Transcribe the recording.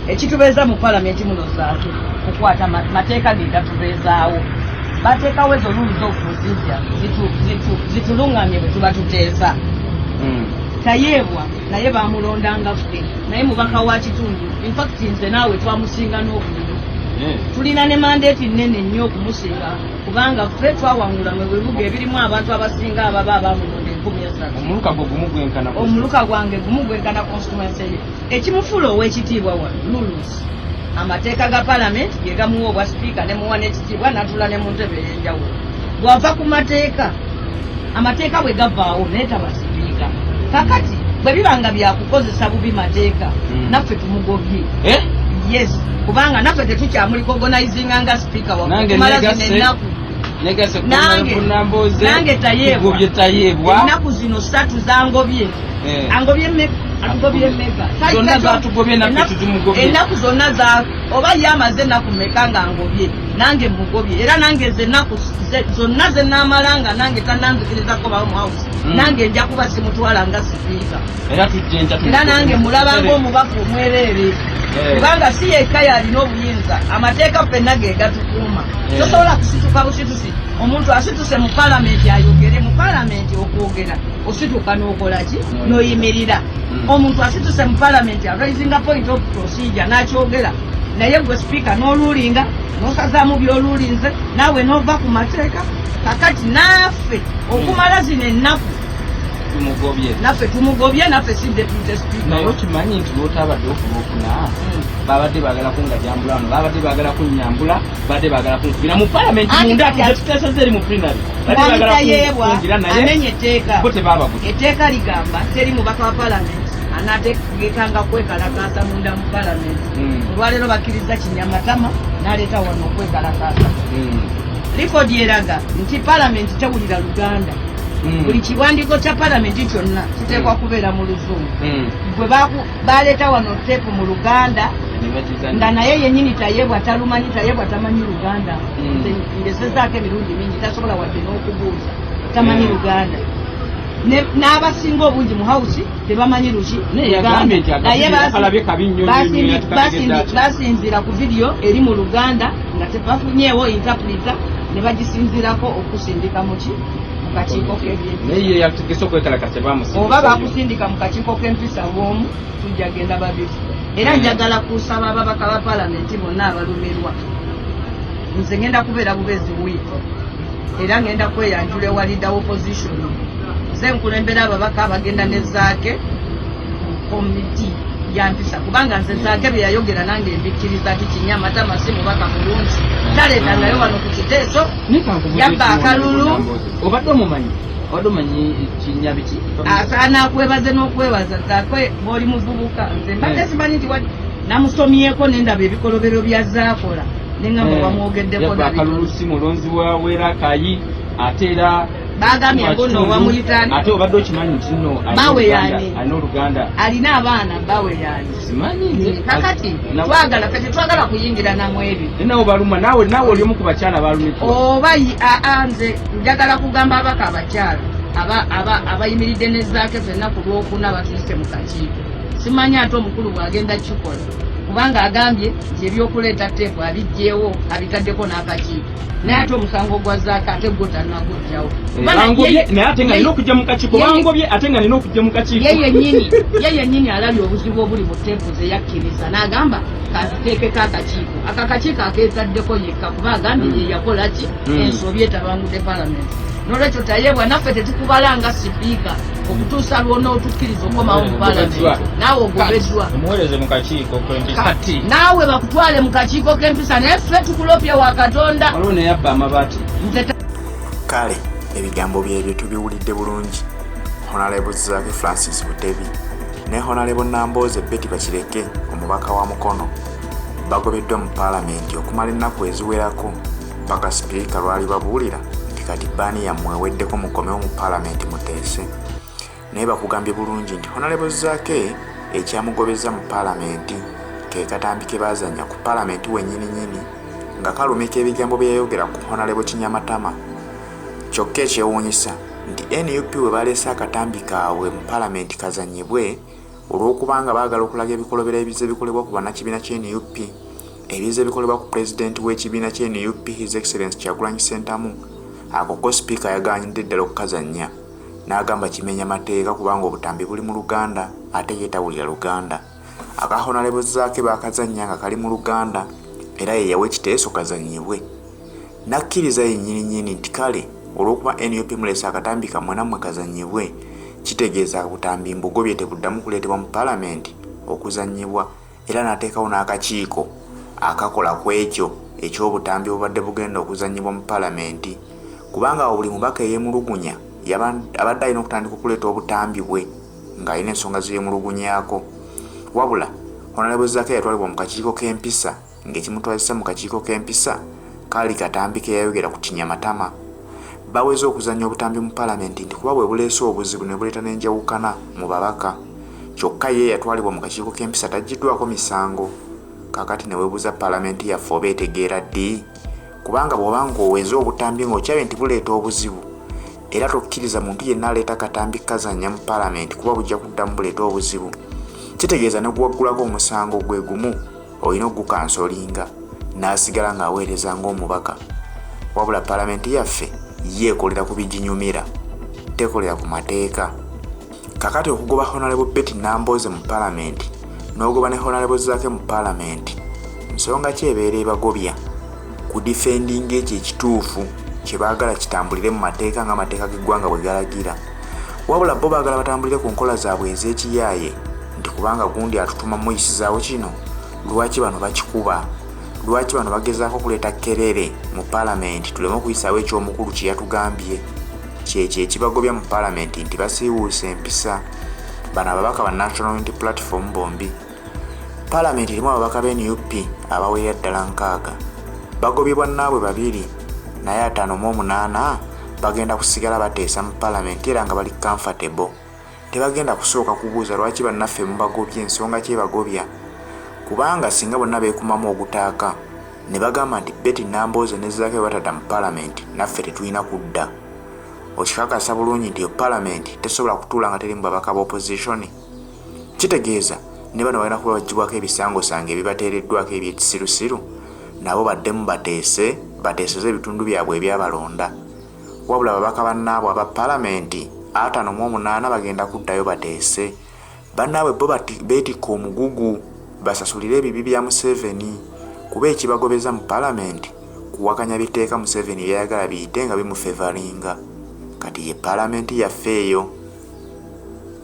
ekitubeeza mu palamenti muno zaake kukwata mateeka ge gatubeezaawo bateekawo ezo lulu z'okuzijja zituluŋŋamye bwe tuba tuteesa tayeebwa naye bamulondanga ffe naye mubaka wa kitundu infact nze naawe twamusinga n'obululu tulina ne mandeeti nnene nnyo okumusinga kubanga ffe twawangula mwe bibuga ebirimu abantu abasinga ababa abamulonda 13 omuluka gwange gumugwenkana constituency ye ekimufuula ow'ekitiibwa wa lulus amateeka ga palamenti ge gamuwa obwa sipiika ne muwa n'ekitiibwa n'atula ne mu ntebe ey'enjawulo bw'ava ku mateeka amateeka bwe gavaawo naye taba sipiika kakati bwe bibanga byakukozesa bubi mateeka naffe tumugobye yes kubanga naffe tetukyamuliko organizinga nga sipiika wakumala zino ennaku nange tayeebwa ennaku zino 3 zangobye angobye mmeka ennaku zonna za oba yamaze ennaku mmeka nga angobye nange mugobye era nange zennaku zonna zenaamalanga nange tananzikirizako bawo mu house nange nja kuba simutwala nga sipiika era nange mulabanga omubaka omwereere kubanga si yekka yalina obuyinza amateeka ffenna ge gatukuuma tosobola kusituka busitusi omuntu asituse mu palamenti ayogere mu palamenti okwogera osituka n'okolaki n'oyimirira omuntu asituse mu palamenti araisinga point of procedure n'akyogera naye gwe sipiika n'oluulinga n'osazaamu by'oluulinze naawe n'ova ku mateeka kakati naffe okumala zino ennaku naffe tumugobye naffe si deputy speaker naye okimanyi nti lwotabadde okulwokuna babadde baagala kungajambula wano babadde baagala kunyambula babadde baagala kunkubira mu palamenti munda tetuteeseza eri mu plenary tayeebwa amenye etteeka bo tebabaguza etteeka ligamba teri mubaka wa palamenti anategekanga kwekalakaasa munda mu palamenti olwaleero bakkiriza kinyamatama n'aleeta wano okwekalakaasa likodi eraga nti palamenti tewulira luganda buli kiwandiiko kya palamenti kyonna kiteekwa kubeera mu luzungu bwe baleeta wano teepu mu luganda nga naye yennyini tayeebwa talumanyi tayeebwa tamanyi luganda ngesezaako emirundi mingi tasobola wadde n'okubuuza tamanyi luganda n'abasinga obungi mu hausi tebamanyi luki naye basinzira ku vidiyo eri mu luganda nga tebafunyeewo interpreter ne bagisinzirako okusindika muki mukakiiko oba bakusindika mu kakiiko k'empisa bw'omu tujja genda babiri era njagala kusaba ababaka ba palamenti bonna abalumirwa nze ngenda kubeera bubezi bwiito era ngenda kweyanjula ewalida opposition nze nkulembera ababaka abagenda ne zaake komiti yampisa kubanga nze zaake bye yayogera nange mbikkiriza ti kinyamatama si mubaka mulungi taleeta naye wano ku kiteeso yabba akalulu obadde omumanyi obadde omanyi kinnya biki asaana akwebaze n'okwebaza zaakwe bw'oli muvubuka nze mbadde simanyi nti namusomyeko nendaba ebikolobero byazaakola neŋŋamba bamwogeddeko akalulu si mulonzi wa werakayi ate era bagambye ngono wamuyitani ate obadde okimanyi nti nno alina oluganda alina abaana bawe yani simanyi kakati twagala kati twagala kuyingira namu ebyo nawe baluma nawe oli omu ku bakyala balumiko oba nze njagala kugamba abaka abakyala abayimiridde ne zaake ffenna ku lwokuna batuuse mu kakiiko simanyi ate omukulu bw'agenda kikola kubanga agambye nti ebyokuleeta teepu abijjeewo abitaddeko n'akakiiko naye ate omusango gwa zaake ate gwo tannagujjawo naye ate nga nina okujja mu kakiiko bangobye ate nga nina okujja mu kakiiko ye yennyini alabye obuzibu obuli mu teepu ze yakkiriza n'agamba kaziteekeko akakiiko akakiiko akeetaddeko yekka kuba agambye ye yakola ki ensobi etabangudde palamenti n'olwekyo tayeebwa naffe tetukubalanga sipiika okutuusa lwonna otukkiriza okomawo mu palamenti naawe ogobeddwa omuweereze mu kakiiko k'empisa naawe bakutwale mu kakiiko k'empisa naye ffe tukulopye wa katonda waliwo neyabba amabaati kale ebigambo byebyo tubiwulidde bulungi Honorable Zaake Francis Butebi ne Honorable Nambooze Betty Bakireke omubaka wa Mukono bagobeddwa mu palamenti okumala ennaku eziwerako paka sipiika lwali babuulira nti kati bbaani yammwe eweddeko mukomewo mu palamenti muteese naye bakugambye bulungi nti Honorable Zaake ekyamugobeza mu palamenti ke katambi ke baazanya ku palamenti wennyininyini nga kalumika ebigambo bye yayogera ku Honorable Kinyamatama kyokka ekyewuunyisa nti NUP we baleese akatambi kaabwe mu palamenti kazanyibwe olw'okubanga baagala okulaga ebikolobera ebize bikolebwa ku bannakibiina ky'NUP ebize bikolebwa ku pulezidenti w'ekibiina ky'NUP His Excellency Kyagulanyi Ssentamu. Ako ko sipiika yagaanidde ddala okukazannya n'agamba kimenya mateeka kubanga obutambi buli mu Luganda ate ye tawulira Luganda. Aka Honorable Zaake baakazannya nga kali mu Luganda era ye yawa ekiteeso kazannyibwe. Nakkiriza yennyini nti kale olw'okuba NUP mulesa akatambi kammwe nammwe kazannyibwe kitegeeza butambi mbugobye tebuddamu kuleetebwa mu paalamenti okuzannyibwa, era n'ateekawo n'akakiiko akakola ku ekyo eky'obutambi obubadde bugenda okuzannyibwa mu paalamenti, kubanga awo buli mubaka eyeemulugunya abadde alina okutandika okuleeta obutambi bwe ng'alina ensonga zeyeemulugunyaako. Wabula Honorable Zaake yatwalibwa mu kakiiko k'empisa, ng'ekimutwazisa mu kakiiko k'empisa kaali katambi ke yayogera ku kinyamatama. Baweze okuzannya obutambi mu paalamenti nti kuba bwe buleese obuzibu ne buleeta n'enjawukana mu babaka. Kyokka ye yatwalibwa mu kakiiko k'empisa taggiddwako misango. Kaakati ne weebuuza paalamenti yaffe oba etegeera ddi? Kubanga bw'obanga oweze obutambi ng'okyabe nti buleeta obuzibu era tokkiriza muntu yenna aleeta katambi kazannya mu paalamenti kuba bujja kuddamu buleeta obuzibu, kitegeeza ne guwaggulako omusango gwe gumu olina ogukansolinga n'asigala ng'aweereza ng'omubaka. Wabula paalamenti yaffe yeekolera ku biginyumira, tekolera ku mateeka. Kakati okugoba Honorable Betty Nambooze mu paalamenti n'ogoba ne Honorable Zaake mu paalamenti, nsonga ki ebeera ebagobya ku difendinga ekyo ekituufu kye baagala kitambulire mu mateeka ng'amateeka g'eggwanga bwe galagira. Wabula bo baagala batambulire ku nkola zaabwe ez'ekiyaaye nti kubanga gundi atutuma muyisizaawo kino, lwaki bano bakikuba? Lwaki bano bagezaako kuleeta kerere mu paalamenti tuleme okuyisaawo eky'omukulu kye yatugambye? Kyekyo ekibagobya mu paalamenti nti basiiwuusa empisa. Bano ababaka ba National Unity Platform bombi. Paalamenti erimu ababaka b'NUP abawerera ddala 6. Bagobye bannaabwe 2 naye 5 mu 8 bagenda kusigala bateesa mu paalamenti era nga bali comfortable. Tebagenda kusooka kubuuza lwaki bannaffe mubagobye, ensonga ki ebagobya. Kubanga singa bonna beekumamu ogutaaka ne bagamba nti Betty Nambooze ne Zaake batadda mu paalamenti, naffe tetulina kudda. Okikakasa bulungi nti paalamenti tesobola kutuula nga teri mu babaka b'opposition. Kitegeeza ne bano balina kuba bagibwako ebisangosange ebibateereddwako ebyekisirusiru, nabo baddemu bateeseze ebitundu byabwe ebyabalonda. Wabula ababaka bannaabwe aba paalamenti 5 mu 8 bagenda kuddayo bateese. Bannaabwe bo beetikka omugugu basasulire ebibi bya Museveni kuba ekibagobeza mu paalamenti kuwakanya biteeka Museveni byayagala biyite nga bimufevaringa. Kati ye paalamenti yaffe eyo